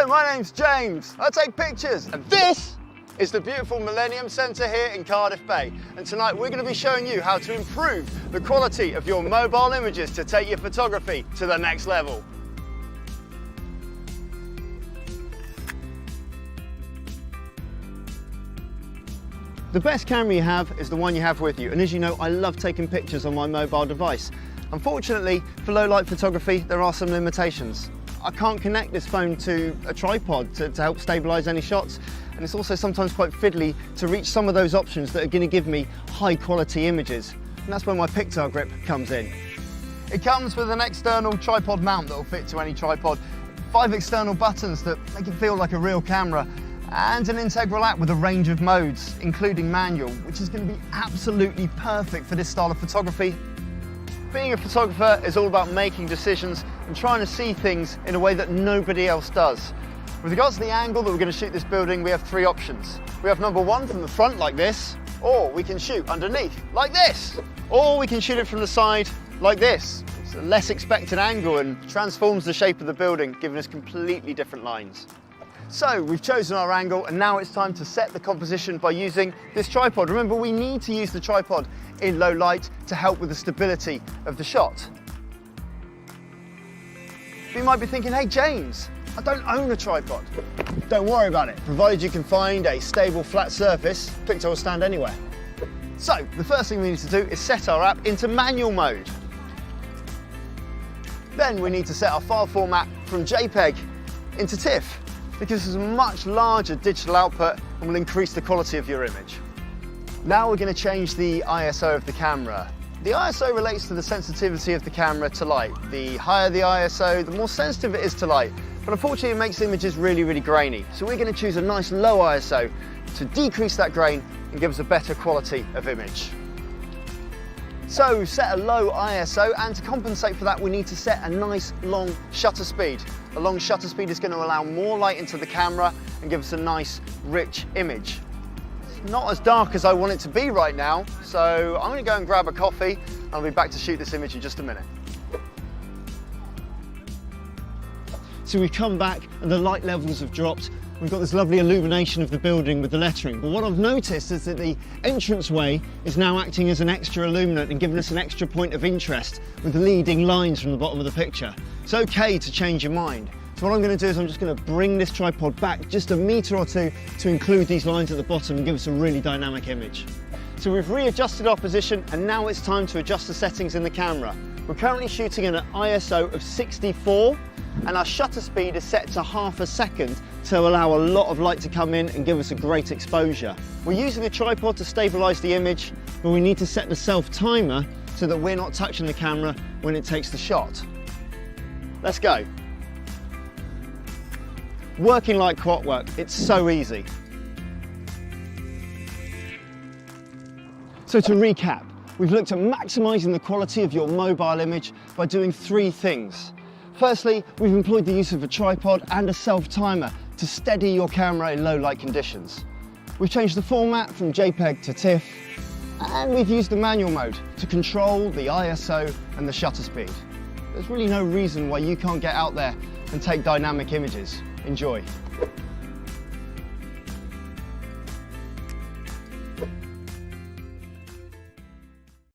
Hello, my name's James. I take pictures, and this is the beautiful Millennium Centre here in Cardiff Bay. And tonight we're going to be showing you how to improve the quality of your mobile images to take your photography to the next level. The best camera you have is the one you have with you, and as you know, I love taking pictures on my mobile device. Unfortunately, for low light photography, there are some limitations. I can't connect this phone to a tripod to help stabilise any shots, and it's also sometimes quite fiddly to reach some of those options that are going to give me high quality images, and that's where my Pictar grip comes in. It comes with an external tripod mount that will fit to any tripod, 5 external buttons that make it feel like a real camera, and an integral app with a range of modes, including manual, which is going to be absolutely perfect for this style of photography. Being a photographer is all about making decisions and trying to see things in a way that nobody else does. With regards to the angle that we're going to shoot this building, we have 3 options. We have number 1 from the front like this, or we can shoot underneath like this, or we can shoot it from the side like this. It's a less expected angle and transforms the shape of the building, giving us completely different lines. So we've chosen our angle, and now it's time to set the composition by using this tripod. Remember, we need to use the tripod in low light to help with the stability of the shot. You might be thinking, hey James, I don't own a tripod. Don't worry about it, provided you can find a stable flat surface, Pictar will stand anywhere. So the first thing we need to do is set our app into manual mode. Then we need to set our file format from JPEG into TIFF. Because it's a much larger digital output and will increase the quality of your image. Now we're going to change the ISO of the camera. The ISO relates to the sensitivity of the camera to light. The higher the ISO, the more sensitive it is to light. But unfortunately it makes images really, really grainy. So we're going to choose a nice low ISO to decrease that grain and give us a better quality of image. So we've set a low ISO, and to compensate for that we need to set a nice long shutter speed. A long shutter speed is going to allow more light into the camera and give us a nice rich image. It's not as dark as I want it to be right now, so I'm going to go and grab a coffee and I'll be back to shoot this image in just a minute. So we've come back and the light levels have dropped. We've got this lovely illumination of the building with the lettering, but what I've noticed is that the entranceway is now acting as an extra illuminant and giving us an extra point of interest with leading lines from the bottom of the picture. It's okay to change your mind. So what I'm going to do is I'm just going to bring this tripod back just a metre or 2 to include these lines at the bottom and give us a really dynamic image. So we've readjusted our position, and now it's time to adjust the settings in the camera. We're currently shooting at an ISO of 64, and our shutter speed is set to ½ a second to allow a lot of light to come in and give us a great exposure. We're using a tripod to stabilise the image, but we need to set the self timer so that we're not touching the camera when it takes the shot. Let's go. Working like clockwork, it's so easy. So to recap, we've looked at maximising the quality of your mobile image by doing 3 things. Firstly, we've employed the use of a tripod and a self-timer to steady your camera in low light conditions. We've changed the format from JPEG to TIFF, and we've used the manual mode to control the ISO and the shutter speed. There's really no reason why you can't get out there and take dynamic images. Enjoy.